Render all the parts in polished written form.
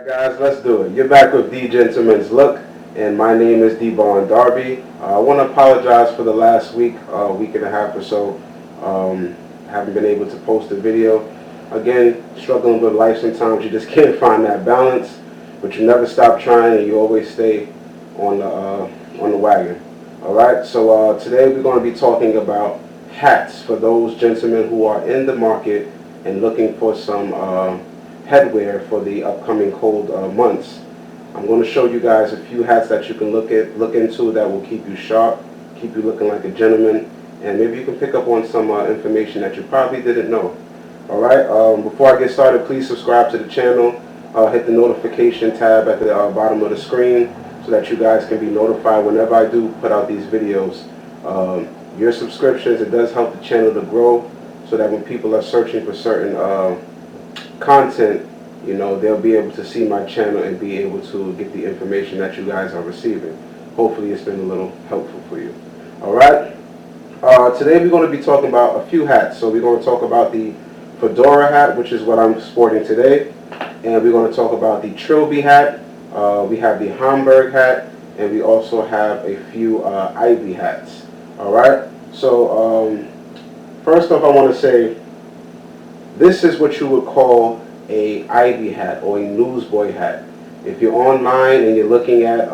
Guys, let's do it. You're back with The Gentleman's Look, and my name is Devon Darby. I want to apologize for the last week and a half or so. Haven't been able to post a video. Again, struggling with life sometimes. You just can't find that balance, but you never stop trying, and you always stay on the wagon. All right. So today we're going to be talking about hats for those gentlemen who are in the market and looking for some headwear for the upcoming cold months. I'm going to show you guys a few hats that you can look into that will keep you sharp, keep you looking like a gentleman, and maybe you can pick up on some information that you probably didn't know. All right. Before I get started, please subscribe to the channel. Hit the notification tab at the bottom of the screen so that you guys can be notified whenever I do put out these videos. Your subscriptions, it does help the channel to grow, so that when people are searching for certain content, you know, they'll be able to see my channel and be able to get the information that you guys are receiving. Hopefully it's been a little helpful for you. Alright, today we're going to be talking about a few hats. So we're going to talk about the fedora hat, which is what I'm sporting today, and we're going to talk about the trilby hat. We have the Hamburg hat, and we also have a few Ivy hats. Alright, so first off, I want to say this is what you would call a Ivy hat or a newsboy hat. If you're online and you're looking at,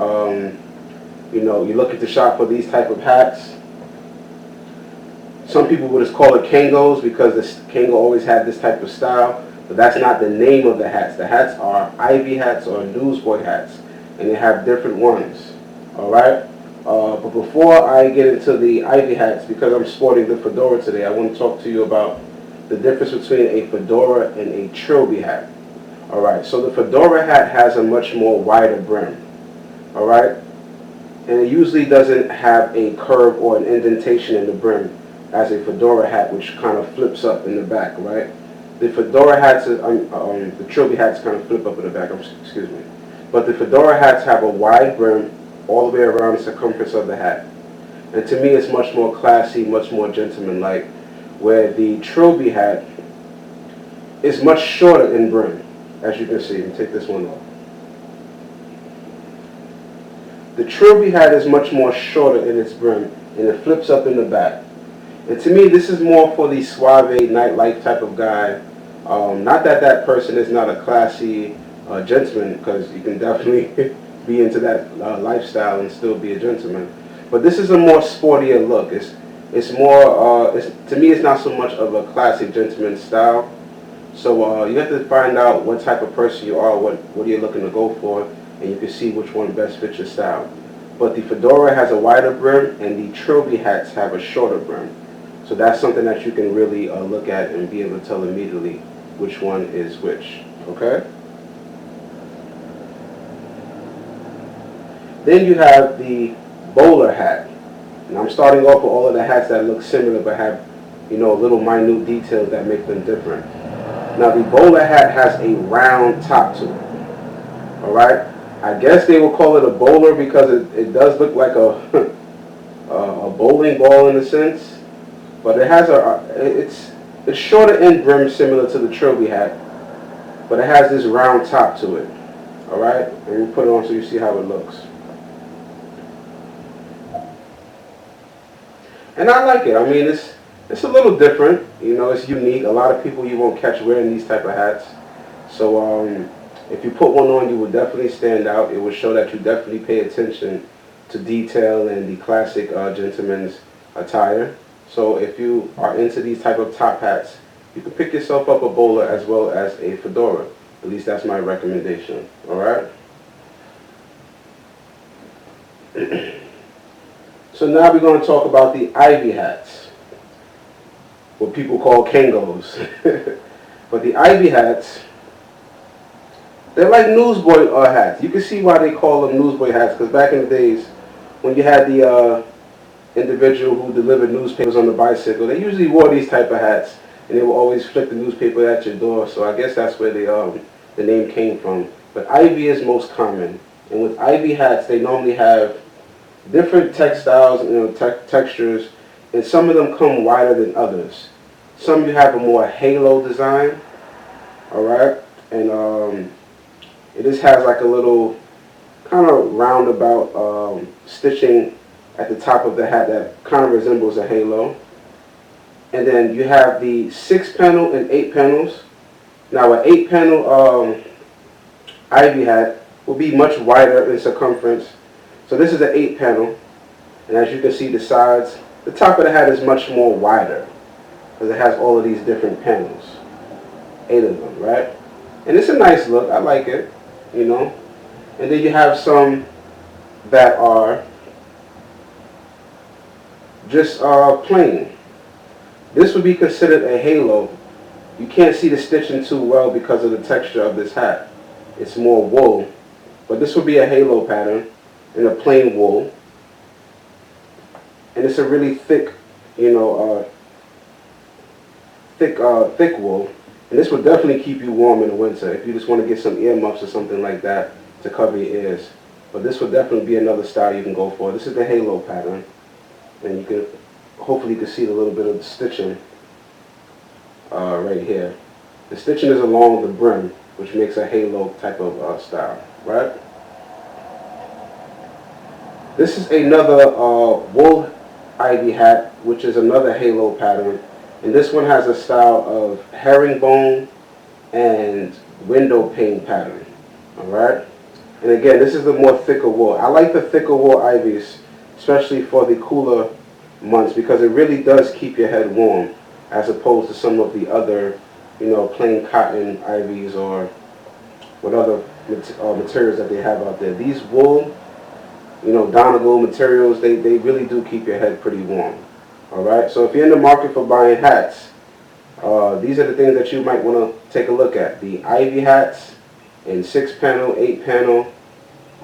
you're looking to shop for these type of hats, some people would just call it Kangos because this Kango always had this type of style, but that's not the name of the hats. The hats are Ivy hats or newsboy hats, and they have different ones. All right. But before I get into the Ivy hats, because I'm sporting the fedora today, I want to talk to you about the difference between a fedora and a trilby hat. Alright, so the fedora hat has a much more wider brim. Alright, and it usually doesn't have a curve or an indentation in the brim as a fedora hat, which kind of flips up in the back, right? The fedora hats, the trilby hats kind of flip up in the back, excuse me. But the fedora hats have a wide brim all the way around the circumference of the hat. And to me, it's much more classy, much more gentleman-like, where the trilby hat is much shorter in brim, as you can see. Let me take this one off. The trilby hat is much more shorter in its brim, and it flips up in the back. And to me, this is more for the suave nightlife type of guy. Not that that person is not a classy gentleman, because you can definitely be into that lifestyle and still be a gentleman. But this is a more sportier look. It's more, to me, it's not so much of a classic gentleman style. So you have to find out what type of person you are, what you're looking to go for, and you can see which one best fits your style. But the fedora has a wider brim, and the trilby hats have a shorter brim. So that's something that you can really look at and be able to tell immediately which one is which. Okay? Then you have the bowler hat. And I'm starting off with all of the hats that look similar but have, little minute details that make them different. Now the bowler hat has a round top to it. Alright? I guess they will call it a bowler because it does look like a a bowling ball in a sense. But it has it's shorter in brim, similar to the trilby hat, but it has this round top to it. Alright? And we put it on so you see how it looks. And I like it. I mean, it's a little different. It's unique. A lot of people you won't catch wearing these type of hats. So if you put one on, you will definitely stand out. It will show that you definitely pay attention to detail and the classic gentleman's attire. So if you are into these type of top hats, you can pick yourself up a bowler as well as a fedora. At least that's my recommendation. All right? So now we're going to talk about the Ivy hats, what people call Kangos. But the Ivy hats, they're like newsboy hats. You can see why they call them newsboy hats, because back in the days when you had the individual who delivered newspapers on the bicycle, they usually wore these type of hats, and they would always flick the newspaper at your door. So I guess that's where the name came from. But Ivy is most common, and with Ivy hats, they normally have different textiles, textures, and some of them come wider than others. Some you have a more halo design, all right, and It just has like a little kind of roundabout stitching at the top of the hat that kind of resembles a halo. And then you have the 6 panel and 8 panels. Now an 8 panel ivy hat will be much wider in circumference. So this is an 8 panel, and as you can see the sides, the top of the hat is much more wider because it has all of these different panels, 8 of them, right? And it's a nice look, I like it, you know. And then you have some that are just plain. This would be considered a halo. You can't see the stitching too well because of the texture of this hat. It's more wool, but this would be a halo pattern in a plain wool. And it's a really thick, you know, thick wool. And this would definitely keep you warm in the winter if you just want to get some ear muffs or something like that to cover your ears. But this would definitely be another style you can go for. This is the halo pattern, and you can hopefully you can see a little bit of the stitching right here. The stitching is along the brim, which makes a halo type of style, right? This is another wool ivy hat, which is another halo pattern, and this one has a style of herringbone and window pane pattern. All right, and again, this is the more thicker wool. I like the thicker wool ivies, especially for the cooler months, because it really does keep your head warm, as opposed to some of the other, you know, plain cotton ivies or what other materials that they have out there. These wool, you know, Donegal materials, they really do keep your head pretty warm. All right, so if you're in the market for buying hats, these are the things that you might want to take a look at. The ivy hats in 6 panel, 8 panel,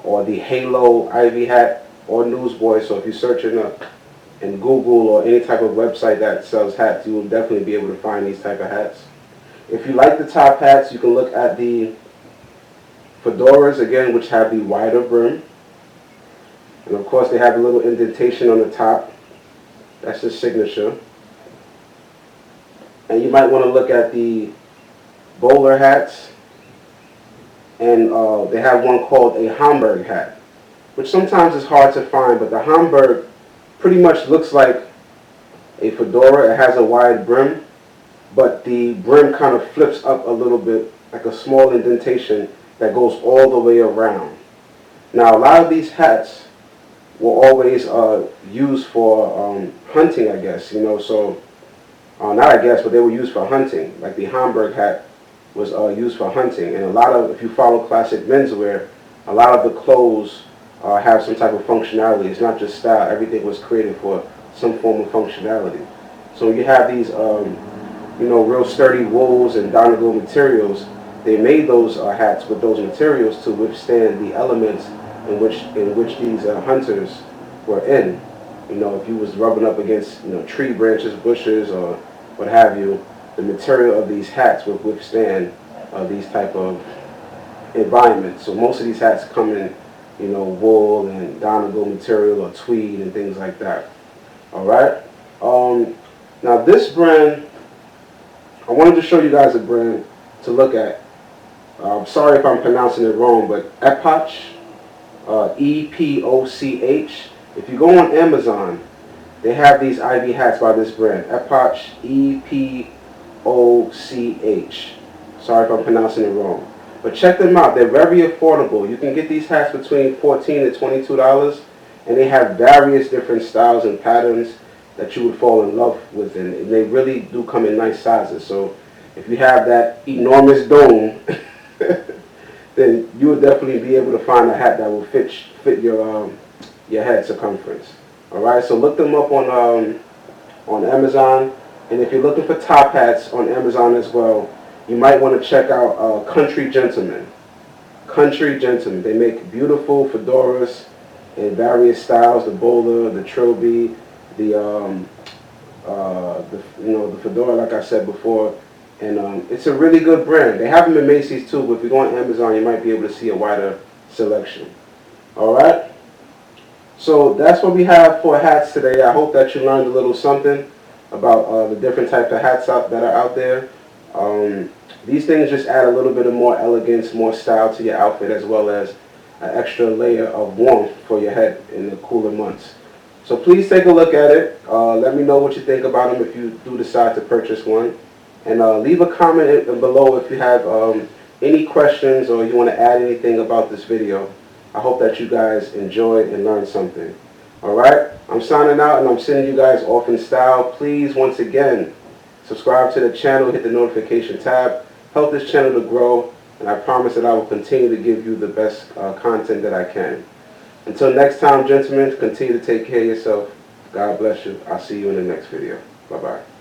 or the halo ivy hat or newsboy. So if you search in Google or any type of website that sells hats, you will definitely be able to find these type of hats. If you like the top hats, you can look at the fedoras again, which have the wider brim. And of course they have a little indentation on the top. That's the signature. And you might want to look at the bowler hats. And they have one called a Hamburg hat, which sometimes is hard to find, but the Hamburg pretty much looks like a fedora. It has a wide brim, but the brim kind of flips up a little bit, like a small indentation that goes all the way around. Now a lot of these hats were always used for hunting, I guess, you know, so, not I guess, but they were used for hunting. Like the Hamburg hat was used for hunting, and a lot of, if you follow classic menswear, a lot of the clothes have some type of functionality. It's not just style. Everything was created for some form of functionality. So when you have these, you know, real sturdy wools and Donegal materials, they made those hats with those materials to withstand the elements in which these hunters were in. You know, if you was rubbing up against, you know, tree branches, bushes, or what have you, the material of these hats would withstand these type of environments. So most of these hats come in, you know, wool and Donegal material or tweed and things like that. All right. Now this brand, I wanted to show you guys a brand to look at. I'm sorry if I'm pronouncing it wrong, but Epoch, E-P-O-C-H. If you go on Amazon, they have these ivy hats by this brand, Epoch, E-P-O-C-H. Sorry if I'm pronouncing it wrong. But check them out. They're very affordable. You can get these hats between $14 to $22, and they have various different styles and patterns that you would fall in love with, and they really do come in nice sizes. So if you have that enormous dome, then you would definitely be able to find a hat that will fit your head circumference. All right, so look them up on Amazon, and if you're looking for top hats on Amazon as well, you might want to check out Country Gentleman. Country Gentleman. They make beautiful fedoras in various styles: the bowler, the trilby, the fedora, like I said before. And it's a really good brand. They have them in Macy's too, but if you go on Amazon, you might be able to see a wider selection. All right. So that's what we have for hats today. I hope that you learned a little something about the different types of hats that are out there. These things just add a little bit of more elegance, more style to your outfit, as well as an extra layer of warmth for your head in the cooler months. So please take a look at it. Let me know what you think about them if you do decide to purchase one. And leave a comment below if you have any questions or you want to add anything about this video. I hope that you guys enjoyed and learned something. Alright, I'm signing out and I'm sending you guys off in style. Please, once again, subscribe to the channel, hit the notification tab, help this channel to grow, and I promise that I will continue to give you the best content that I can. Until next time, gentlemen, continue to take care of yourself. God bless you. I'll see you in the next video. Bye-bye.